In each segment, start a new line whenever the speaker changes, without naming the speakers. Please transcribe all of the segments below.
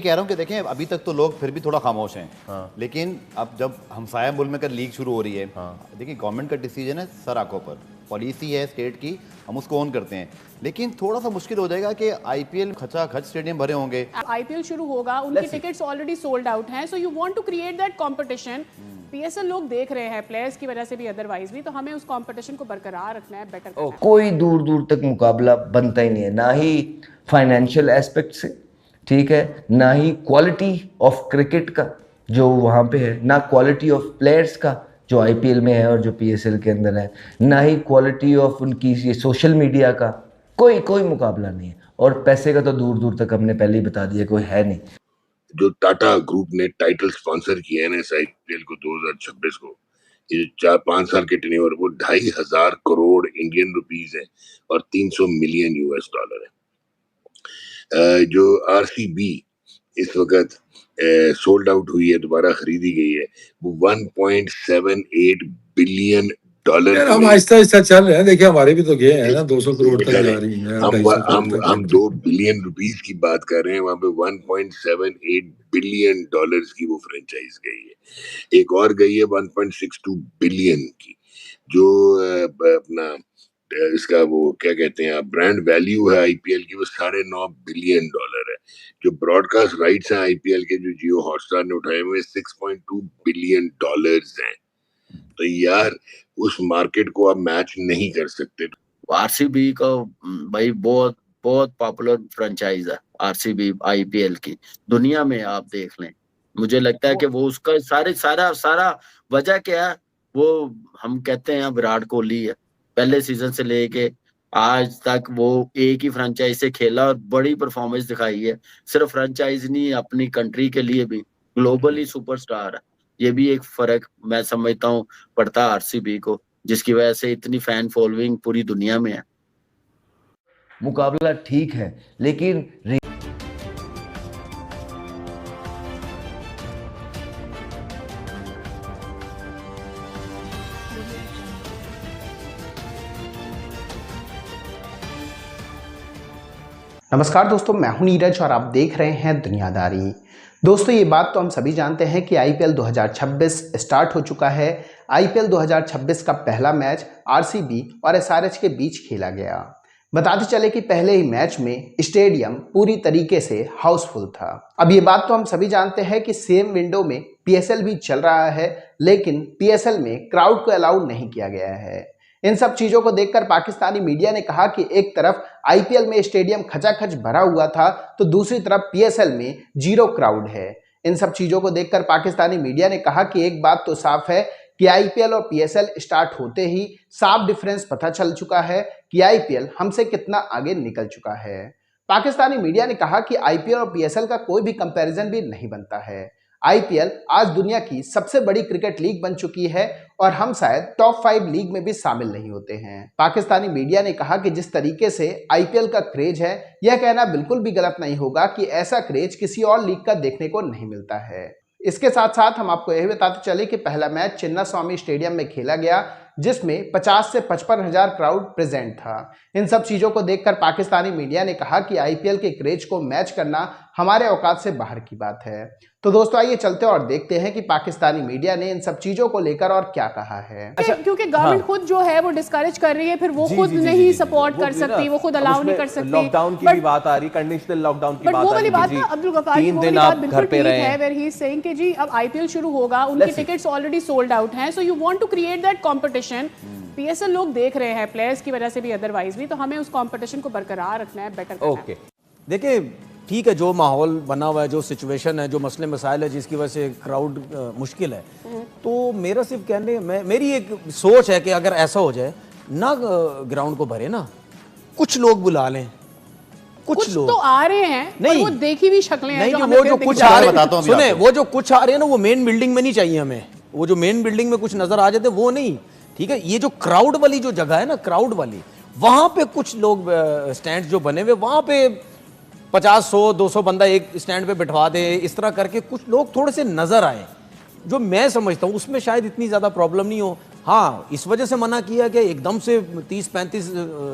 कह रहा हूँ कि देखें अभी तक तो लोग फिर भी थोड़ा खामोश हैं।
हाँ।
लेकिन अब जब हमसाया मुल्क में कर लीग शुरू हो रही है,
हाँ।
देखिए गवर्नमेंट का डिसीजन है सर आंखों पर, पॉलिसी है स्टेट की, हम उसको ऑन करते हैं। लेकिन थोड़ा सा मुश्किल हो जाएगा कि आईपीएल खचाखच स्टेडियम भरे होंगे।
आईपीएल शुरू होगा, उनकी टिकट्स ऑलरेडी सोल्ड आउट हैं, so you want to create that competition. PSL लोग देख रहे हैं प्लेयर्स की वजह से भी, अदरवाइज भी, तो हमें उस कंपटीशन को बरकरार रखना है, बेटर करना है।
कोई दूर दूर तक मुकाबला बनता ही नहीं है, ना ही फाइनेंशियल एस्पेक्ट से, ठीक है, ना ही क्वालिटी ऑफ क्रिकेट का जो वहाँ पे है, ना क्वालिटी ऑफ प्लेयर्स का जो आईपीएल में है और जो पीएसएल के अंदर है, ना ही क्वालिटी ऑफ उनकी ये सोशल मीडिया का, कोई मुकाबला नहीं है। और पैसे का तो दूर दूर तक हमने पहले ही बता दिया, कोई है नहीं।
जो टाटा ग्रुप ने टाइटल स्पॉन्सर किया है ना इस आईपीएल को 2026 को, ये 4-5 साल के टेन्योर, वो 2,500 करोड़ इंडियन रुपीस है और 300 मिलियन यूएस डॉलर है। जो आरसीबी इस वक्त सोल्ड आउट हुई है, दोबारा खरीदी गई है, वो 1.78 बिलियन डॉलर।
हम आहिस्ता आहिस्ता चल रहे हैं, देखिए हमारे भी तो गए हैं ना, 200 करोड़ तक जा रही है।
हम 2 बिलियन रुपीस की बात कर रहे हैं, वहां पे 1.78 बिलियन डॉलर्स की वो फ्रेंचाइज गई है। एक और गई है 1.62 बिलियन की, जो अपना इसका वो क्या कहते हैं ब्रांड वैल्यू है आईपीएल की, वो 9.5 बिलियन डॉलर है। जो ब्रॉडकास्ट राइट्स हैं आईपीएल के, जो जियो हॉटस्टार ने उठाए हुए 6.2 बिलियन डॉलर्स हैं। तो यार उस मार्केट को आप मैच नहीं कर सकते।
आरसीबी का भाई बहुत बहुत पॉपुलर फ्रेंचाइज है आरसीबी आईपीएल की, दुनिया में आप देख लें। मुझे लगता है कि वो उसका सारा वजह क्या है, वो हम कहते हैं विराट कोहली है। पहले सीजन से लेके आज तक वो एक ही फ्रेंचाइज से खेला और बड़ी परफॉर्मेंस दिखाई है। सिर्फ फ्रेंचाइज नहीं, अपनी कंट्री के लिए भी ग्लोबली सुपरस्टार है। ये भी एक फर्क मैं समझता हूँ पड़ता है आरसीबी को, जिसकी वजह से इतनी फैन फॉलोइंग पूरी दुनिया में है।
मुकाबला ठीक है, लेकिन
नमस्कार दोस्तों, मैं हूं नीरज और आप देख रहे हैं दुनियादारी। दोस्तों, ये बात तो हम सभी जानते हैं कि आईपीएल 2026 स्टार्ट हो चुका है। आईपीएल 2026 का पहला मैच आरसीबी और एसआरएच के बीच खेला गया। बताते चले कि पहले ही मैच में स्टेडियम पूरी तरीके से हाउसफुल था। अब ये बात तो हम सभी जानते हैं कि सेम विंडो में पीएसएल भी चल रहा है, लेकिन पीएसएल में क्राउड को अलाउ नहीं किया गया है। इन सब चीजों को देखकर पाकिस्तानी मीडिया ने कहा कि एक तरफ आईपीएल में स्टेडियम खचाखच भरा हुआ था, तो दूसरी तरफ पीएसएल में जीरो क्राउड है। इन सब चीजों को देखकर पाकिस्तानी मीडिया ने कहा कि एक बात तो साफ है कि आईपीएल और पीएसएल स्टार्ट होते ही साफ डिफरेंस पता चल चुका है कि आईपीएल हमसे कितना आगे निकल चुका है। पाकिस्तानी मीडिया ने कहा कि आईपीएल और पीएसएल का कोई भी कंपैरिजन भी नहीं बनता है। आईपीएल आज दुनिया की सबसे बड़ी क्रिकेट लीग बन चुकी है और हम शायद टॉप 5 लीग में भी शामिल नहीं होते हैं। पाकिस्तानी मीडिया ने कहा कि जिस तरीके से आईपीएल का क्रेज है, यह कहना बिल्कुल भी गलत नहीं होगा कि ऐसा क्रेज किसी और लीग का देखने को नहीं मिलता है। इसके साथ साथ हम आपको यह बताते चले कि पहला मैच चिन्नास्वामी स्टेडियम में खेला गया, जिसमें 50 से 55 हजार क्राउड प्रेजेंट था। इन सब चीजों को देखकर पाकिस्तानी मीडिया ने कहा कि आईपीएल के क्रेज को मैच करना हमारे औकात से बाहर की बात है। तो दोस्तों, आइए चलते और देखते हैं कि पाकिस्तानी मीडिया ने इन सब चीजों को लेकर और क्या कहा है।
अच्छा, क्योंकि गवर्नमेंट खुद जो है वो डिस्करेज कर रही है, फिर वो खुद नहीं सपोर्ट कर सकती, वो खुद अलाउ नहीं कर सकती।
लॉकडाउन की भी बात आ रही, कंडीशनल लॉकडाउन की बात आ रही।
वो वाली बात ना अब्दुल गफ्फार की, वो वाली बात बिल्कुल ठीक है, वेयर ही इज सेइंग कि जी अब आईपीएल शुरू होगा, उनकी टिकट्स ऑलरेडी सोल्ड आउट हैं, so you want to create that competition. PSL लोग देख रहे हैं प्लेयर्स की वजह से भी, अदरवाइज भी, तो हमें उस कंपटीशन को बरकरार रखना है, बेटर करना है।
देखिए ठीक है, जो माहौल बना हुआ है, जो सिचुएशन है, जो मसले मसाइल है, जिसकी वजह से क्राउड मुश्किल है, तो मेरा सिर्फ कहने मेरी एक सोच है कि अगर ऐसा हो जाए ना, ग्राउंड को भरे ना, कुछ लोग बुला लें, कुछ लोग
तो आ रहे हैं,
नहीं,
वो देखी हुई शक्लें हैं,
नहीं, वो जो कुछ आ रहे हैं, सुने, वो जो कुछ आ रहे हैं ना, वो मेन बिल्डिंग में नहीं चाहिए हमें। वो जो मेन बिल्डिंग में कुछ नजर आ जाते वो नहीं, ठीक है। ये जो क्राउड वाली जो जगह है ना, क्राउड वाली, वहां पे कुछ लोग स्टैंड जो बने हुए, वहां पे 50, 100, 200 बंदा एक स्टैंड पे बिठवा दे, इस तरह करके कुछ लोग थोड़े से नजर आए, जो मैं समझता हूँ उसमें शायद इतनी ज्यादा प्रॉब्लम नहीं हो। हाँ, इस वजह से मना किया कि एकदम से 30, 35,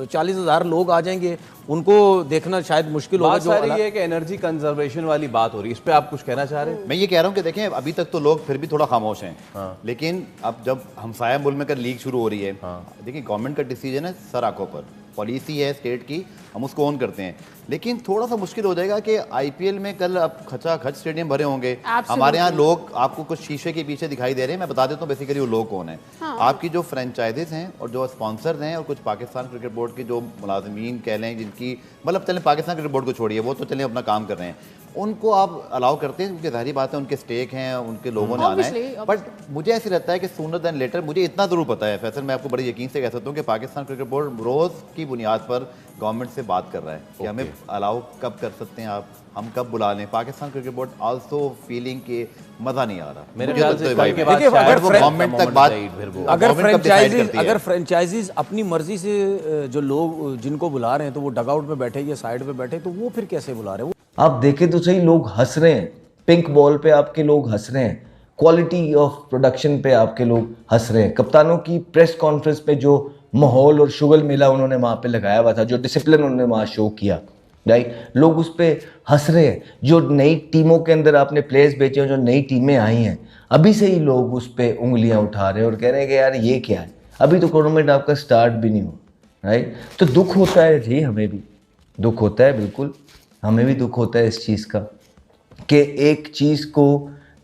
40 हज़ार लोग आ जाएंगे, उनको देखना शायद मुश्किल होगा।
बात सारी ये है कि एनर्जी कंजर्वेशन वाली बात हो रही है, इस पे आप कुछ कहना चाह रहे हैं?
मैं ये कह रहा हूँ कि देखें अभी तक तो लोग फिर भी थोड़ा खामोश हैं, लेकिन अब जब हमसाया मुल्क में कर लीक शुरू हो रही है, देखिए गवर्नमेंट का डिसीजन है सर आंखों पर, पॉलिसी है स्टेट की, हम उसको ऑन करते हैं, लेकिन थोड़ा सा मुश्किल हो जाएगा कि आईपीएल में कल अब खचाखच स्टेडियम भरे होंगे। हमारे यहाँ लोग आपको कुछ शीशे के पीछे दिखाई दे रहे हैं, मैं बता देता हूँ बेसिकली वो लोग कौन है। आपकी जो फ्रेंचाइजीज हैं और जो स्पॉन्सर्स हैं और कुछ पाकिस्तान क्रिकेट बोर्ड के जो मुलाजमीन कह लें, जिनकी मतलब चलें पाकिस्तान क्रिकेट बोर्ड को छोड़िए, वो तो चलें अपना काम कर रहे हैं, उनको आप अलाउ करते हैं क्योंकि जाहिर बात है उनके स्टेक हैं, उनके लोगों ने आना है। बट मुझे ऐसे लगता है कि सूनर देन लेटर, मुझे इतना ज़रूर पता है फैसल, मैं आपको बड़े यकीन से कह सकता हूँ कि पाकिस्तान क्रिकेट बोर्ड रोज़ की बुनियाद पर गवर्नमेंट से बात कर रहा है कि हमें अलाउ कब कर सकते हैं आप, हम कब बुला लें। Pakistan cricket board also feeling के मज़ा नहीं आ रहा मेरे ख्याल से। गवर्नमेंट तक बात,
अगर फ्रेंचाइजीज अपनी मर्जी से जो लोग जिनको बुला रहे हैं तो वो डगआउट में बैठे या साइड पे बैठे, तो वो फिर कैसे बुला रहे हैं?
आप देखें तो सही, लोग हंस रहे हैं, पिंक बॉल पे आपके लोग हंस रहे हैं, क्वालिटी ऑफ प्रोडक्शन पे आपके लोग हंस रहे हैं, कप्तानों की प्रेस कॉन्फ्रेंस पे जो माहौल और शुगल मेला उन्होंने वहाँ पे लगाया हुआ था, जो डिसिप्लिन उन्होंने वहाँ शो किया, राइट, लोग उस पर हंस रहे हैं। जो नई टीमों के अंदर आपने प्लेयर्स बेचे हैं, जो नई टीमें आई हैं, अभी से ही लोग उस पर उंगलियाँ उठा रहे हैं और कह रहे हैं कि यार ये क्या है, अभी तो टूर्नामेंट आपका स्टार्ट भी नहीं हो, राइट। तो दुख होता है जी, हमें भी दुख होता है, बिल्कुल हमें भी दुख होता है इस चीज़ का कि एक चीज़ को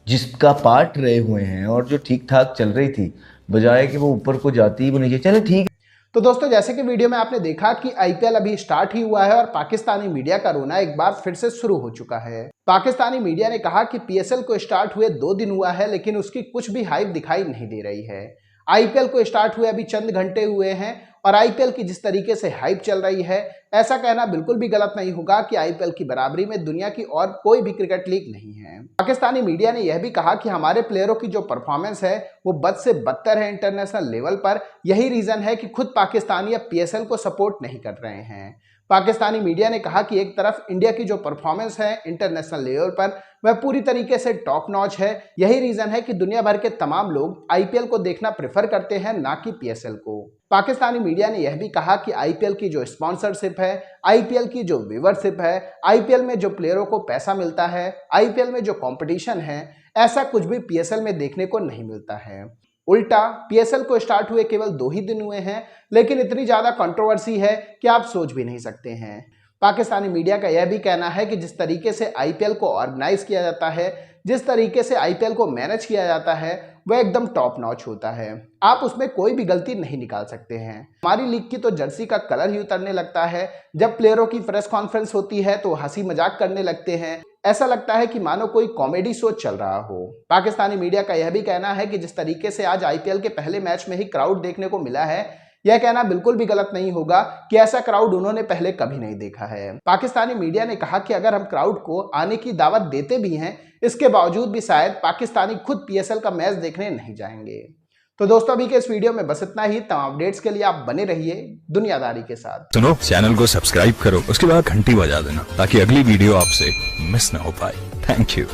जिसका पार्ट रहे हुए हैं और जो ठीक ठाक चल रही थी, बजाय कि वो ऊपर को जाती ही वो नीचे चले, ठीक।
तो दोस्तों, जैसे कि वीडियो में आपने देखा कि आईपीएल अभी स्टार्ट ही हुआ है और पाकिस्तानी मीडिया का रोना एक बार फिर से शुरू हो चुका है। पाकिस्तानी मीडिया ने कहा कि पीएसएल को स्टार्ट हुए 2 दिन हुआ है, लेकिन उसकी कुछ भी हाइप दिखाई नहीं दे रही है। आईपीएल को स्टार्ट हुए अभी चंद घंटे हुए हैं और आईपीएल की जिस तरीके से हाइप चल रही है, ऐसा कहना बिल्कुल भी गलत नहीं होगा कि आईपीएल की बराबरी में दुनिया की और कोई भी क्रिकेट लीग नहीं है। पाकिस्तानी मीडिया ने यह भी कहा कि हमारे प्लेयरों की जो परफॉर्मेंस है वो बद से बदतर है इंटरनेशनल लेवल पर। यही रीजन है कि खुद पाकिस्तानी अब पीएसएल को सपोर्ट नहीं कर रहे हैं। पाकिस्तानी मीडिया ने कहा कि एक तरफ इंडिया की जो परफॉर्मेंस है इंटरनेशनल लेवल पर वह पूरी तरीके से टॉप नॉच है। यही रीजन है कि दुनिया भर के तमाम लोग आईपीएल को देखना प्रेफर करते हैं, ना कि पीएसएल को। पाकिस्तानी मीडिया ने यह भी कहा कि आईपीएल की जो स्पॉन्सरशिप है, आईपीएल की जो व्यूवरशिप है, आईपीएल में जो प्लेयरों को पैसा मिलता है, आईपीएल में जो कंपटीशन है, ऐसा कुछ भी पीएसएल में देखने को नहीं मिलता है। उल्टा पीएसएल को स्टार्ट हुए केवल 2 ही दिन हुए हैं, लेकिन इतनी ज्यादा कंट्रोवर्सी है कि आप सोच भी नहीं सकते हैं। पाकिस्तानी मीडिया का यह भी कहना है कि जिस तरीके से आईपीएल को ऑर्गेनाइज किया जाता है, जिस तरीके से आईपीएल को मैनेज किया जाता है, वह एकदम टॉप नॉच होता है। आप उसमें कोई भी गलती नहीं निकाल सकते हैं। हमारी लीग की तो जर्सी का कलर ही उतरने लगता है। जब प्लेयरों की प्रेस कॉन्फ्रेंस होती है तो हंसी मजाक करने लगते हैं, ऐसा लगता है कि मानो कोई कॉमेडी शो चल रहा हो। पाकिस्तानी मीडिया का यह भी कहना है कि जिस तरीके से आज आईपीएल के पहले मैच में ही क्राउड देखने को मिला है, यह कहना बिल्कुल भी गलत नहीं होगा कि ऐसा क्राउड उन्होंने पहले कभी नहीं देखा है। पाकिस्तानी मीडिया ने कहा कि अगर हम क्राउड को आने की दावत देते भी हैं, इसके बावजूद भी शायद पाकिस्तानी खुद पीएसएल का मैच देखने नहीं जाएंगे। तो दोस्तों, अभी के इस वीडियो में बस इतना ही। तमाम अपडेट्स के लिए आप बने रहिए दुनियादारी के साथ।
सुनो, चैनल को सब्सक्राइब करो, उसके बाद घंटी बजा देना ताकि अगली वीडियो आपसे मिस ना हो पाए। Thank you.